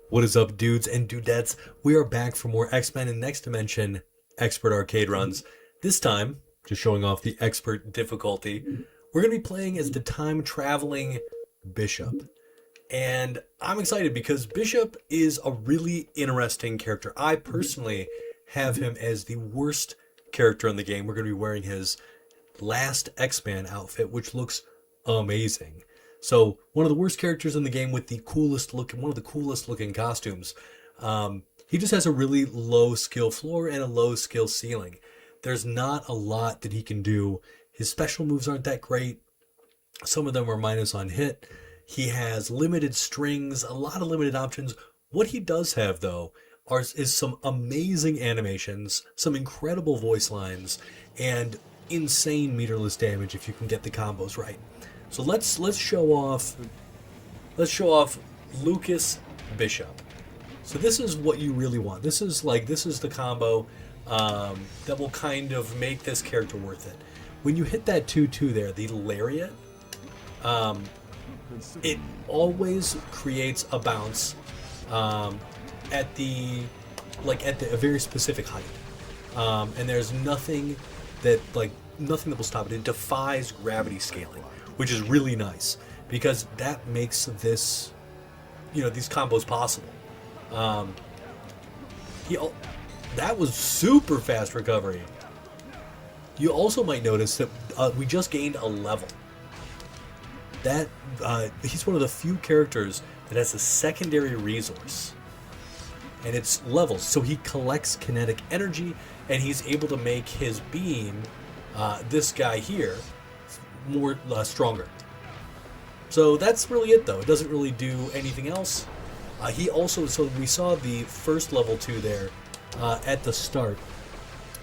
What is up, dudes and dudettes? We are back for more X-Men and Next Dimension Expert Arcade runs. This time, just showing off the expert difficulty, we're going to be playing as the time-traveling Bishop. And I'm excited because Bishop is a really interesting character. I personally have him as the worst character in the game. We're going to be wearing his last X-Man outfit, which looks amazing. So one of the worst characters in the game with the coolest looking, one of the coolest looking costumes. He just has a really low skill floor and a low skill ceiling. There's not a lot that he can do. His special moves aren't that great. Some of them are minus on hit. He has limited strings, a lot of limited options. What he does have, though, is some amazing animations, some incredible voice lines, and insane meterless damage if you can get the combos right. So let's show off Lucas Bishop. So this is what you really want. This is the combo that will kind of make this character worth it. When you hit that 2-2 there, the lariat, it always creates a bounce at a very specific height, and there's nothing that will stop it. It defies gravity scaling, which is really nice because that makes this, these combos possible. That was super fast recovery. You also might notice that we just gained a level. That he's one of the few characters that has a secondary resource, and it's levels. So he collects kinetic energy, and he's able to make his beam, this guy here, more stronger. So that's really it, though. It doesn't really do anything else. So we saw the first level 2 there at the start.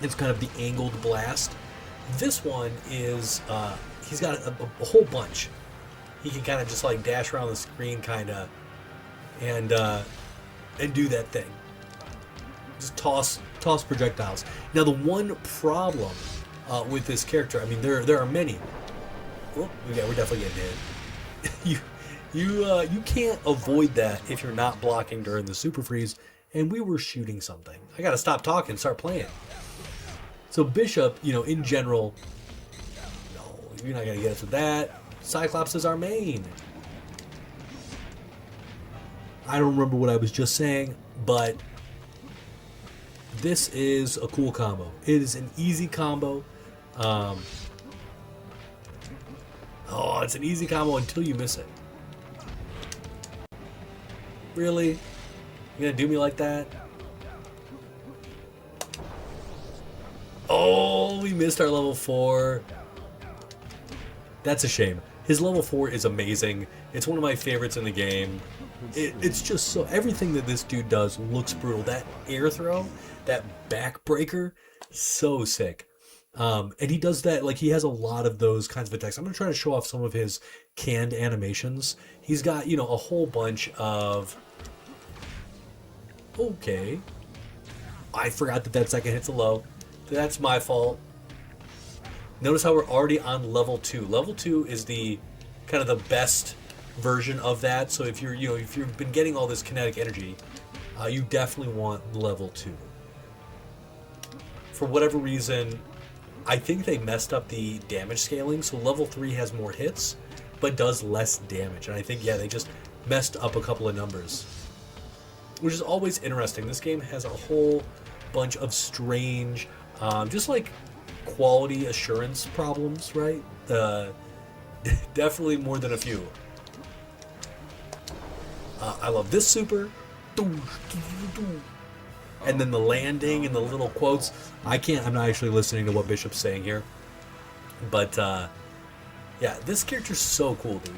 It's kind of the angled blast. This one is he's got a whole bunch. He can kind of just dash around the screen, kind of, and do that thing. Just toss projectiles. Now the one problem with this character, I mean, there are many. Oh, yeah, we're definitely getting hit. You can't avoid that if you're not blocking during the super freeze. And we were shooting something. I gotta stop talking and start playing. So Bishop, in general, no, you're not gonna get us with that. Cyclops is our main. I don't remember what I was just saying, but this is a cool combo. It is an easy combo. It's an easy combo until you miss it. Really? You gonna do me like that? Oh, we missed our level 4. That's a shame. His level 4 is amazing. It's one of my favorites in the game. It's just so... Everything that this dude does looks brutal. That air throw, that backbreaker, so sick. And he does that, he has a lot of those kinds of attacks. I'm going to try to show off some of his canned animations. He's got, a whole bunch of... Okay. I forgot that second hit's a low. That's my fault. Notice how we're already on level 2. Level 2 is the kind of the best version of that. So if if you've been getting all this kinetic energy, you definitely want level 2. For whatever reason, I think they messed up the damage scaling. So level 3 has more hits, but does less damage. And I think, they just messed up a couple of numbers, which is always interesting. This game has a whole bunch of strange, just quality assurance problems, right? Definitely more than a few. I love this super. And then the landing and the little quotes. I'm not actually listening to what Bishop's saying here. But, this character's so cool, dude.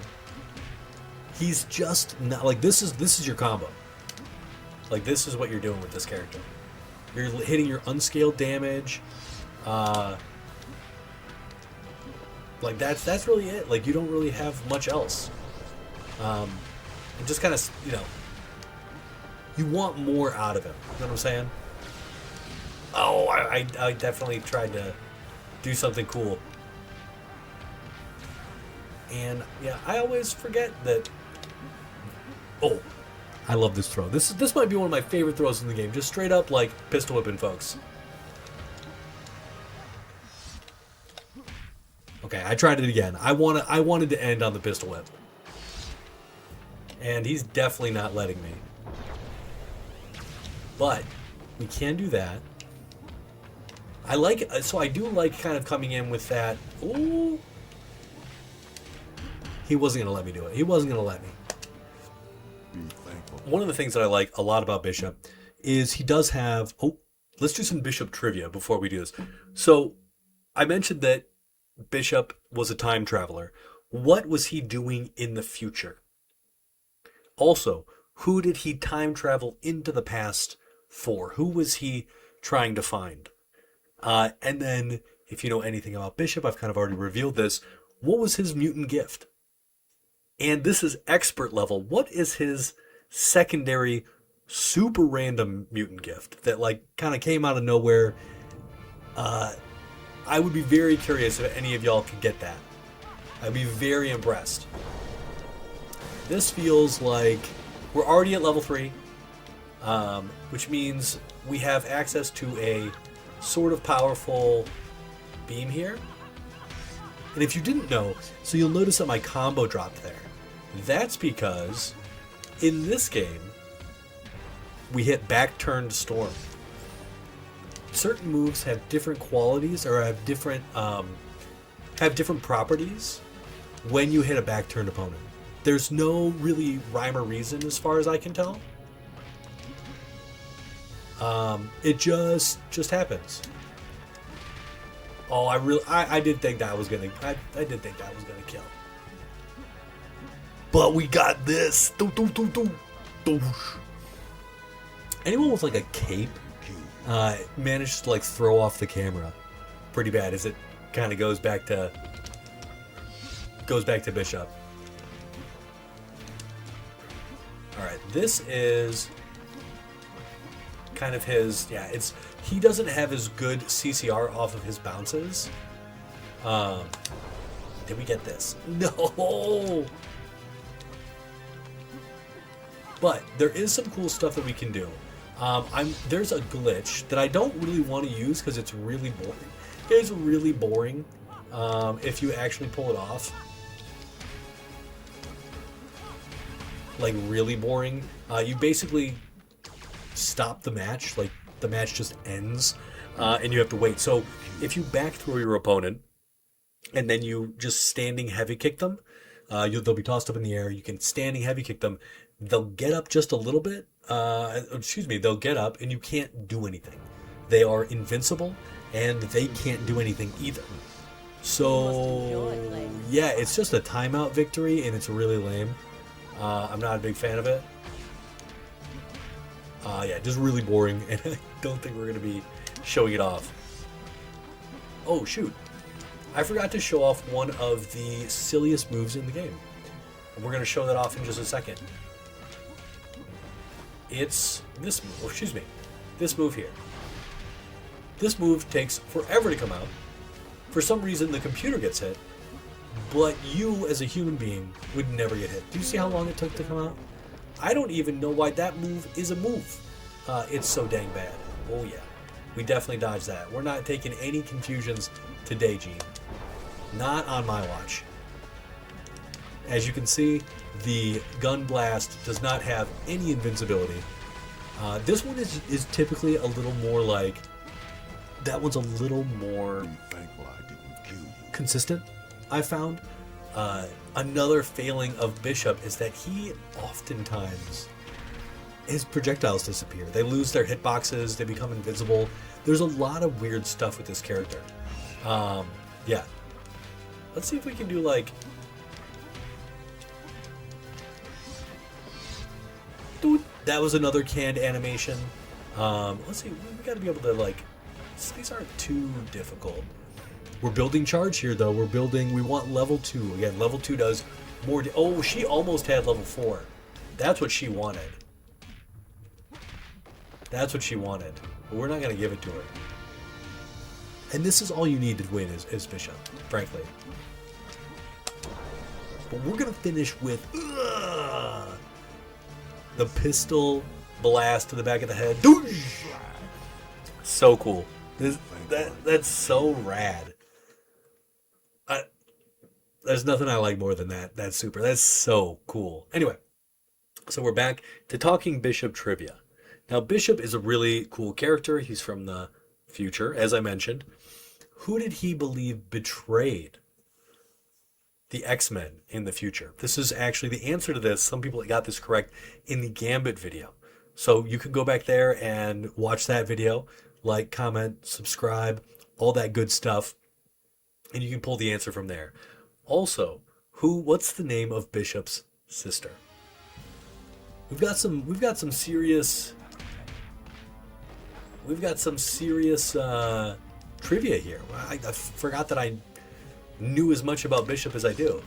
He's just not, this is your combo. This is what you're doing with this character. You're hitting your unscaled damage. That's really it. You don't really have much else. And just kind of, you want more out of him. You know what I'm saying? Oh, I definitely tried to do something cool. And, I always forget that... Oh, I love this throw. This might be one of my favorite throws in the game. Just straight up like pistol whipping folks. Okay, I tried it again. I wanted to end on the pistol whip. And he's definitely not letting me. But we can do that. So I do like kind of coming in with that. Ooh. He wasn't going to let me do it. He wasn't going to let me. One of the things that I like a lot about Bishop is he does have... Oh, let's do some Bishop trivia before we do this. So I mentioned that Bishop was a time traveler. What was he doing in the future? Also, who did he time travel into the past for? Who was he trying to find? And then, if you know anything about Bishop, I've kind of already revealed this. What was his mutant gift? And this is expert level. What is his secondary, super random mutant gift that like kind of came out of nowhere? I would be very curious if any of y'all could get that. I'd be very impressed. This feels like we're already at level 3, which means we have access to a sort of powerful beam here. And if you didn't know, so you'll notice that my combo dropped there. That's because in this game, we hit back turned storm. Certain moves have different qualities or have different properties when you hit a back turned opponent. There's no really rhyme or reason as far as I can tell. It just happens. Oh, I did think that was gonna I did think that was gonna kill. But we got this. Anyone with like a cape managed to like throw off the camera pretty bad as it kind of goes back to Bishop. Alright, this is kind of his, he doesn't have as good CCR off of his bounces. Did we get this? No! But there is some cool stuff that we can do. There's a glitch that I don't really want to use because it's really boring. It's really boring if you actually pull it off. Like really boring. You basically stop the match. Like the match just ends and you have to wait. So if you back throw your opponent and then you just standing heavy kick them, they'll be tossed up in the air. You can standing heavy kick them. They'll get up just a little bit. They'll get up and you can't do anything. They are invincible and they can't do anything either. So, yeah, it's just a timeout victory and it's really lame. I'm not a big fan of it. Just really boring and I don't think we're going to be showing it off. Oh, shoot. I forgot to show off one of the silliest moves in the game. And we're going to show that off in just a second. It's this move, this move here. This move takes forever to come out. For some reason, the computer gets hit, but you, as a human being, would never get hit. Do you see how long it took to come out? I don't even know why that move is a move. It's so dang bad. Oh yeah, we definitely dodged that. We're not taking any confusions today, Gene. Not on my watch. As you can see, the gun blast does not have any invincibility. This one is typically a little more like... That one's a little more consistent, I found. Another failing of Bishop is that he oftentimes... His projectiles disappear. They lose their hitboxes, they become invisible. There's a lot of weird stuff with this character. Yeah. Let's see if we can do like... Dude, that was another canned animation. Let's see, we gotta be able to like... These aren't too difficult. We're building charge here though. We want level 2. Again, level 2 does more... Oh, she almost had level 4. That's what she wanted. That's what she wanted. But we're not gonna give it to her. And this is all you need to win is Bishop, frankly. But we're gonna finish with... The pistol blast to the back of the head. Doosh! So cool. That's so rad. There's nothing I like more than that. That's super. That's so cool. Anyway, so we're back to talking Bishop trivia. Now, Bishop is a really cool character. He's from the future, as I mentioned. Who did he believe betrayed the X-Men in the future? This is actually the answer to this. Some people got this correct in the Gambit video. So you can go back there and watch that video. Like, comment, subscribe, all that good stuff. And you can pull the answer from there. Also, what's the name of Bishop's sister? We've got some serious trivia here. I forgot that I knew as much about Bishop as I do.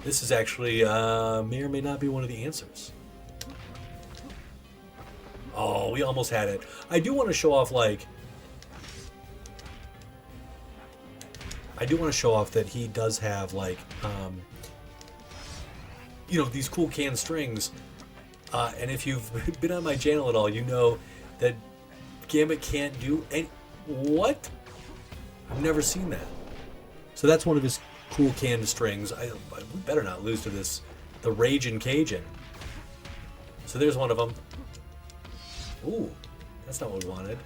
This is actually may or may not be one of the answers. Oh, we almost had it. I do want to show off, like, that he does have, like, these cool canned strings. And if you've been on my channel at all, you know that Gambit can't do any... What? I've never seen that. So that's one of his cool canned strings. We better not lose to this, the Ragin' Cajun. So there's one of them. Ooh, that's not what we wanted.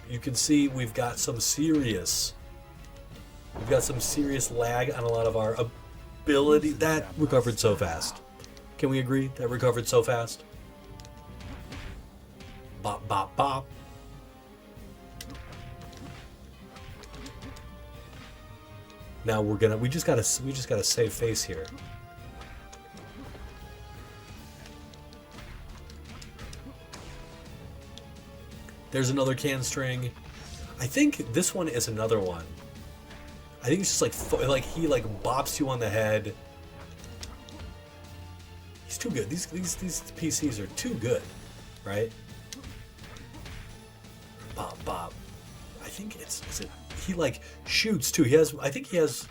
You can see we've got some serious lag on a lot of our ability. That recovered so fast. Can we agree? That recovered so fast. Bop, bop, bop. Now we just gotta save face here. There's another can string. I think this one is another one. I think it's just like he bops you on the head. He's too good. These PCs are too good, right? Bop bop. I think he like shoots too. I think he has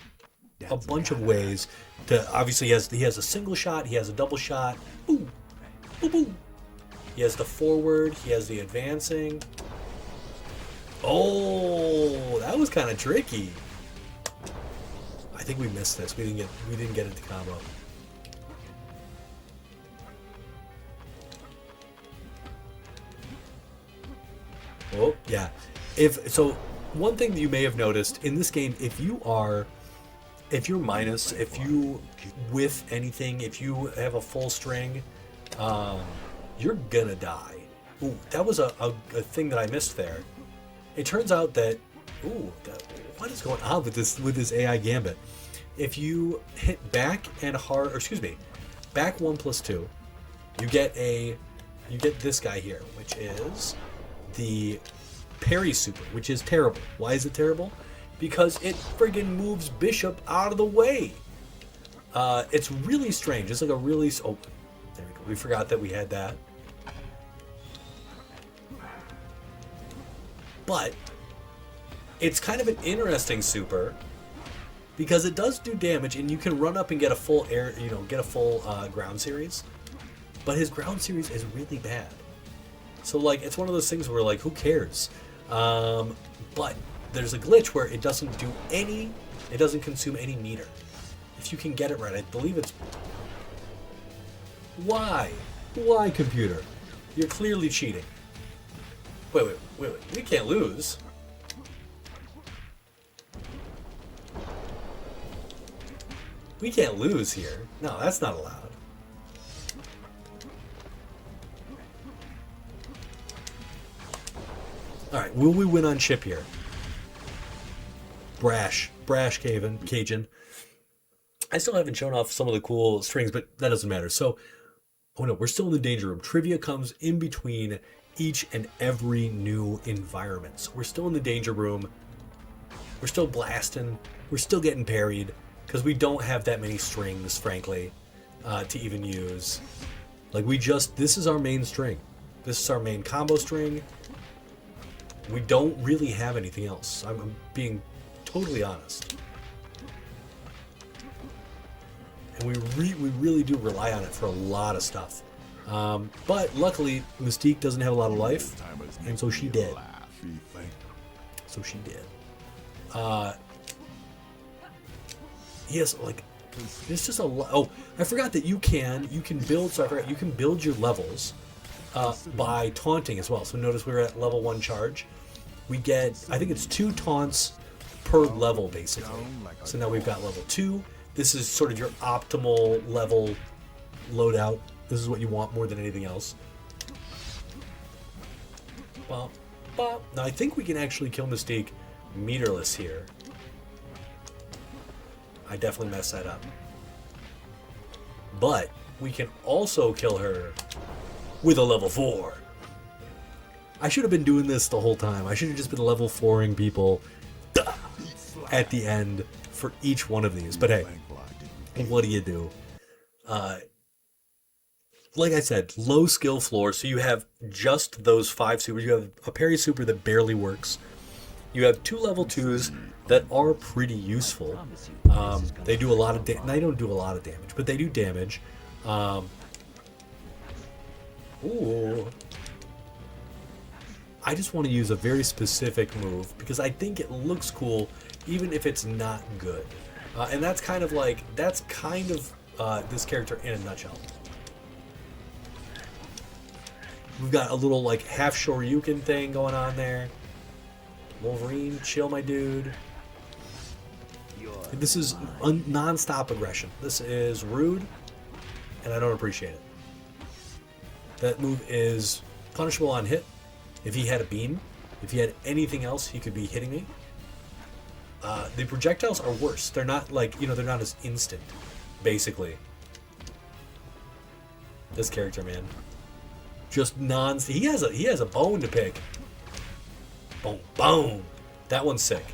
a bunch of ways to. Obviously, he has a single shot. He has a double shot. Boom, boom, boom. He has the forward. He has the advancing. Oh, that was kind of tricky. I think we missed this. We didn't get it to combo. Oh, yeah. One thing that you may have noticed in this game, if you're minus, if you whiff anything, if you have a full string, you're gonna die. Ooh, that was a thing that I missed there. It turns out that, what is going on with this AI Gambit? If you hit back and hard, or excuse me, back 1+2, you get this guy here, which is the parry super, which is terrible. Why is it terrible? Because it friggin' moves Bishop out of the way. It's really strange. It's like a really... Oh, there we go. We forgot that we had that. But it's kind of an interesting super because it does do damage, and you can run up and get a full ground series. But his ground series is really bad. So, like, it's one of those things where, like, who cares? But there's a glitch where it doesn't consume any meter. If you can get it right, I believe it's... Why? Why, computer? You're clearly cheating. Wait. We can't lose. We can't lose here. No, that's not allowed. Alright, will we win on chip here? Brash Cajun. I still haven't shown off some of the cool strings, but that doesn't matter. So, oh no, we're still in the danger room. Trivia comes in between each and every new environment. So we're still in the danger room. We're still blasting. We're still getting parried because we don't have that many strings, frankly, to even use. Like, this is our main string. This is our main combo string. We don't really have anything else. I'm being totally honest. And we really do rely on it for a lot of stuff. But luckily, Mystique doesn't have a lot of life, and so she did. So she did. Yes, like it's just a lot. Oh, I forgot that you can build. So I forgot you can build your levels by taunting as well. So notice we're at level 1 charge. We get, I think it's 2 taunts per level basically. So now we've got level 2. This is sort of your optimal level loadout. This is what you want more than anything else. Bop, bop. Now I think we can actually kill Mystique meterless here. I definitely messed that up. But we can also kill her with a level 4. I should have been doing this the whole time. I should have just been level 4ing people at the end for each one of these. But hey, what do you do? Like I said, low skill floor, so you have just those 5 supers. You have a parry super that barely works. You have 2 level 2s that are pretty useful. They do a lot of damage. They don't do a lot of damage, but they do damage. Ooh. I just want to use a very specific move because I think it looks cool even if it's not good. And that's kind of this character in a nutshell. We've got a little like half Shoryuken thing going on there. Wolverine, chill my dude. This is non-stop aggression. This is rude, and I don't appreciate it. That move is punishable on hit. If he had a beam, if he had anything else, he could be hitting me. The projectiles are worse. They're not like, they're not as instant, basically. This character, man. Just he has a bone to pick. Boom, boom. That one's sick.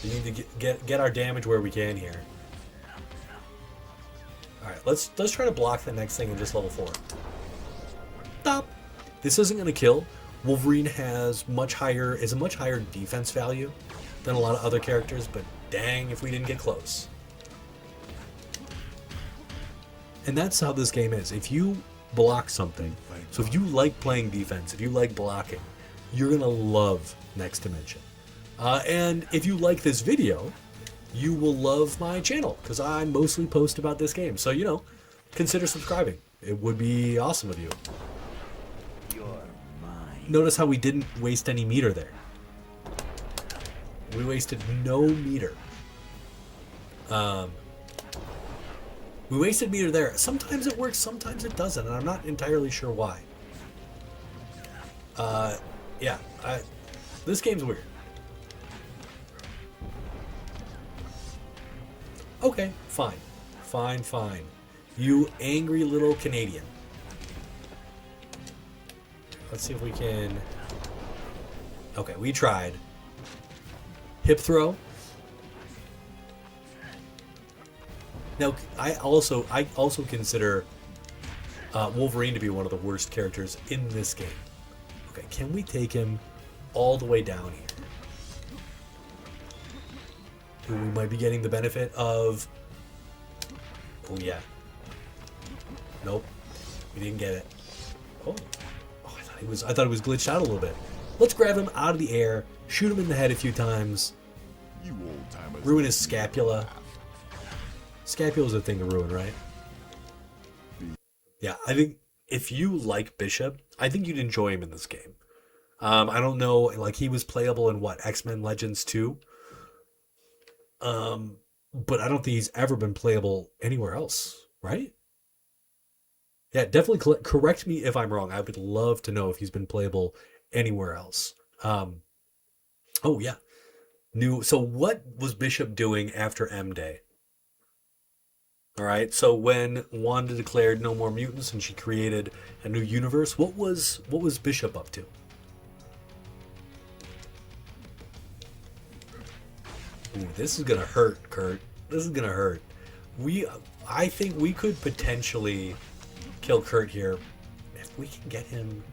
We need to get our damage where we can here. All right, let's try to block the next thing in just level 4. Stop. This isn't going to kill. Wolverine is a much higher defense value than a lot of other characters, but dang if we didn't get close. And that's how this game is. If you block something, so if you like playing defense, if you like blocking, you're going to love Next Dimension. And if you like this video, you will love my channel, because I mostly post about this game. So, consider subscribing. It would be awesome of you. Notice how we didn't waste any meter there. We wasted no meter. We wasted meter there. Sometimes it works, sometimes it doesn't, and I'm not entirely sure why. Yeah, this game's weird. Okay, fine. Fine. You angry little Canadian. Let's see if we can... Okay, we tried. Hip throw. Now, I also consider Wolverine to be one of the worst characters in this game. Okay, can we take him all the way down here? Ooh, we might be getting the benefit of... Oh, yeah. Nope. We didn't get it. Oh, I thought it was glitched out a little bit. Let's grab him out of the air, shoot him in the head a few times, ruin his scapula. Scapula's a thing to ruin, right? Yeah, I think if you like Bishop, I think you'd enjoy him in this game. I don't know, like he was playable in what, X-Men Legends 2? But I don't think he's ever been playable anywhere else, right? Yeah, definitely correct me if I'm wrong. I would love to know if he's been playable anywhere else. Oh yeah. So what was Bishop doing after M Day? All right. So when Wanda declared no more mutants and she created a new universe, what was Bishop up to? Ooh, this is gonna hurt, Kurt. This is gonna hurt. I think we could potentially kill Kurt here if we can get him.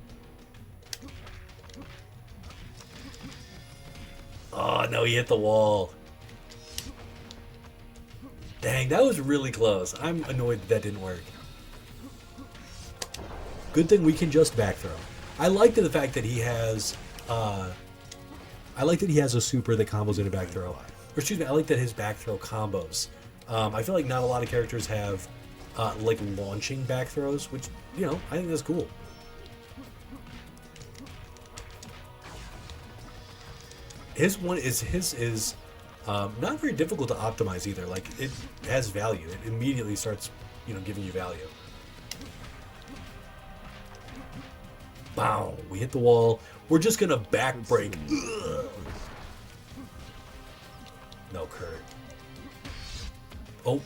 Oh no, he hit the wall. Dang, that was really close. I'm annoyed that didn't work. Good thing we can just back throw. I like the fact that he has I like that he has a super that combos in a back throw. Or excuse me, I like that his back throw combos. I feel like not a lot of characters have like launching back throws, which, you know, I think that's cool. His is not very difficult to optimize either. Like, it has value. It immediately starts, you know, giving you value. Bow! We hit the wall. We're just gonna back break. Ugh. No, Kurt. Oh,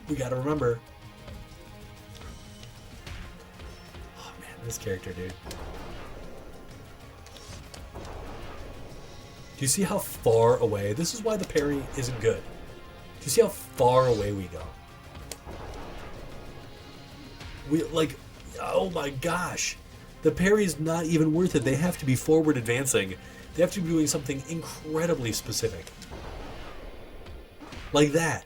we gotta remember. Oh man, this character, dude. Do you see how far away? This is why the parry isn't good. Do you see how far away we go? We, like, oh my gosh. The parry is not even worth it. They have to be forward advancing. They have to be doing something incredibly specific. Like that.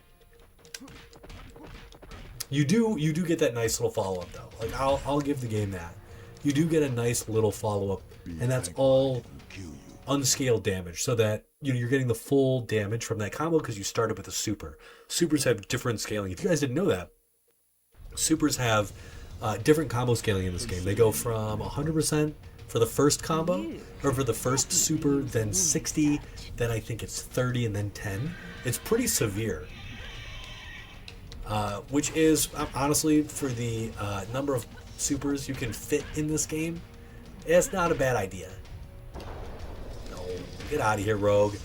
You do get that nice little follow-up though. Like, I'll give the game that. You do get a nice little follow-up, and that's all unscaled damage, so that, you know, you're getting the full damage from that combo because you started with a super. Supers have different scaling. If you guys didn't know that, supers have different combo scaling in this game. They go from 100% for the first combo, or for the first super, then 60, then I think it's 30, and then 10. It's pretty severe. Which is, honestly, for the number of supers you can fit in this game, it's not a bad idea. Get out of here, Rogue.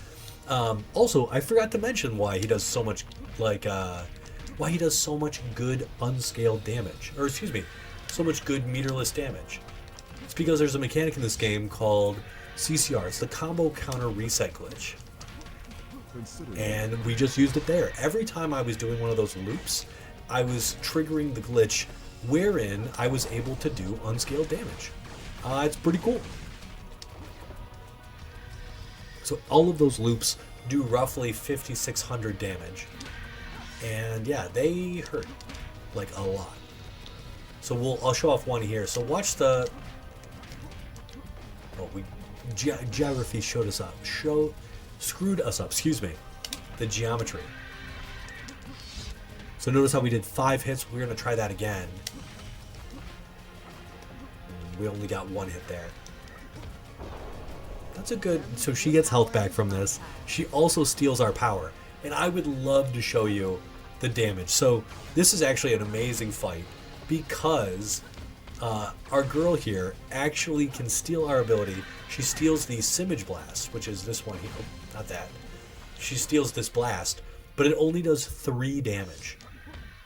Also, I forgot to mention why he does so much, like, why he does so much good unscaled damage. Or, excuse me, so much good meterless damage. It's because there's a mechanic in this game called CCR. It's the Combo Counter Reset glitch. And we just used it there. Every time I was doing one of those loops, I was triggering the glitch wherein I was able to do unscaled damage. It's pretty cool. So all of those loops do roughly 5,600 damage. And yeah, they hurt, like, a lot. So I'll show off one here. So watch the... Oh, geography showed us up. Screwed us up, excuse me. The geometry. So notice how we did 5 hits. We're going to try that again. We only got 1 hit there. That's a good... So she gets health back from this. She also steals our power. And I would love to show you the damage. So this is actually an amazing fight because our girl here actually can steal our ability. She steals the Simage Blast, which is this one here. Oh, not that. She steals this blast, but it only does 3 damage.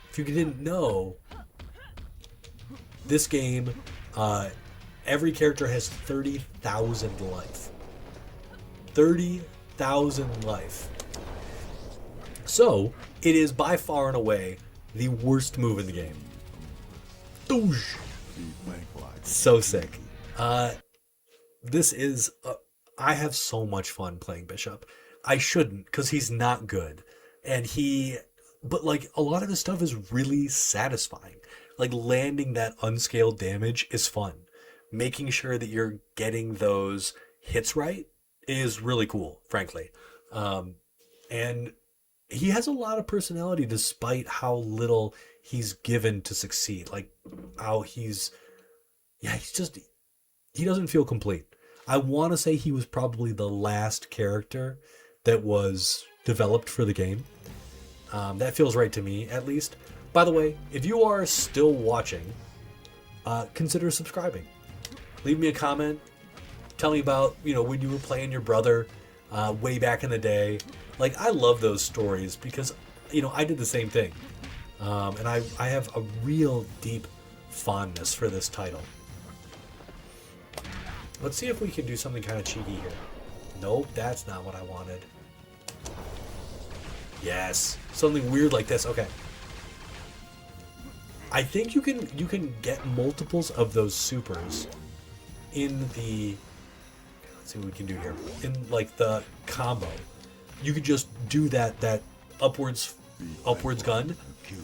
If you didn't know, this game, every character has 30,000 life. 30,000 life. So, it is by far and away the worst move in the game. Doosh. So sick. This is... I have so much fun playing Bishop. I shouldn't, because he's not good. And but, like, a lot of his stuff is really satisfying. Like, landing that unscaled damage is fun. Making sure that you're getting those hits right is really cool, frankly. And he has a lot of personality despite how little he's given to succeed. Like, how he doesn't feel complete. I want to say he was probably the last character that was developed for the game. That feels right to me, at least. By the way, if you are still watching, consider subscribing. Leave me a comment. Tell me about, you know, when you were playing your brother way back in the day. Like, I love those stories because, you know, I did the same thing. And I have a real deep fondness for this title. Let's see if we can do something kind of cheeky here. Nope, that's not what I wanted. Yes, something weird like this. Okay. I think you can get multiples of those supers in the... Let's see what we can do here. In, like, the combo. You could just do that upwards upwards gun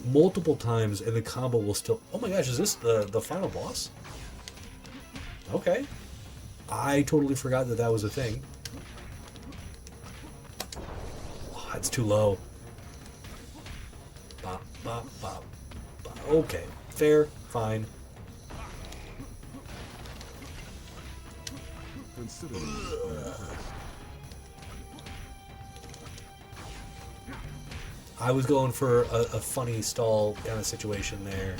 multiple times, and the combo will still... Oh my gosh, is this the final boss? Okay. I totally forgot that that was a thing. Oh, it's too low. Bop, bop, bop, bop. Okay, fair, fine. I was going for a funny stall kind of situation there.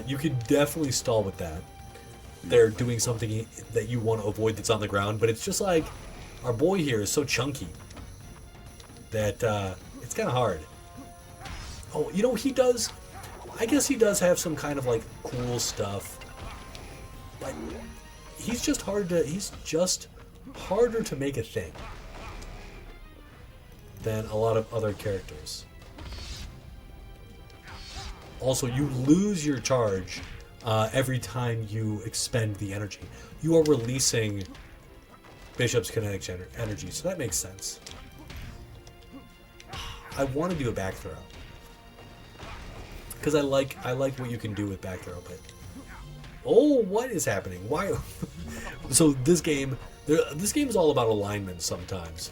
You could definitely stall with that. They're doing something that you want to avoid that's on the ground, but it's just like our boy here is so chunky that it's kind of hard. Oh, you know, he does... I guess he does have some kind of, like, cool stuff. But he's just hard to... He's just harder to make a thing than a lot of other characters. Also, you lose your charge every time you expend the energy. You are releasing Bishop's kinetic energy, so that makes sense. I want to do a back throw because I like what you can do with back throw. But oh, what is happening? Why? So this game is all about alignment sometimes.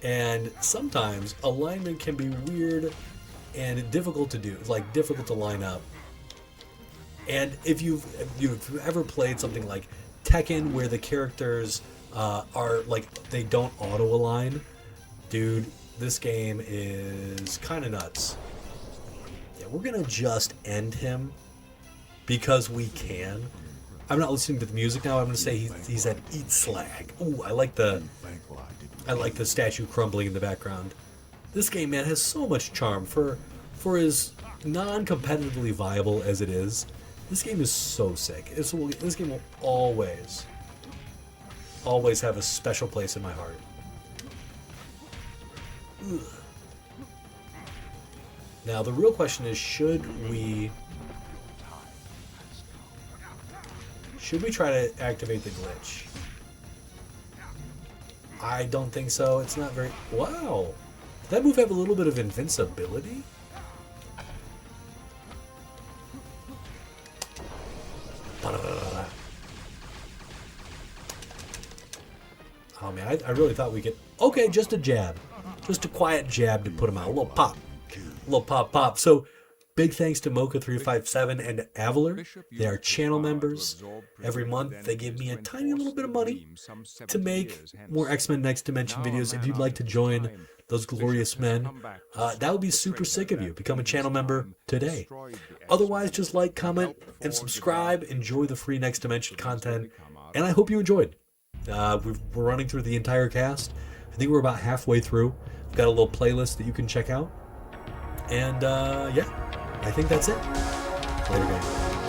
And sometimes alignment can be weird and difficult to do, like difficult to line up. And if you've ever played something like Tekken where the characters are like they don't auto align, dude, this game is kind of nuts. Yeah, we're gonna just end him because we can. I'm not listening to the music now. I'm gonna say he's at Eat Slag. Ooh, I like the statue crumbling in the background. This game, man, has so much charm for as non-competitively viable as it is. This game is so sick. This game will always have a special place in my heart. Ugh. Now, the real question is, should we try to activate the glitch? I don't think so. It's not very... Wow! Did that move have a little bit of invincibility? Oh man, I really thought we could... Okay, just a jab. Just a quiet jab to put him out. A little pop. A little pop pop. So, big thanks to Mocha357 and Avaler. They are channel members. Every month, they give me a tiny little bit of money to make more X-Men Next Dimension videos. If you'd like to join those glorious men, that would be super sick of you. Become a channel member today. Otherwise, just like, comment, and subscribe. Enjoy the free Next Dimension content. And I hope you enjoyed. We're running through the entire cast. I think we're about halfway through. We've got a little playlist that you can check out. And, yeah, I think that's it. Later, guys.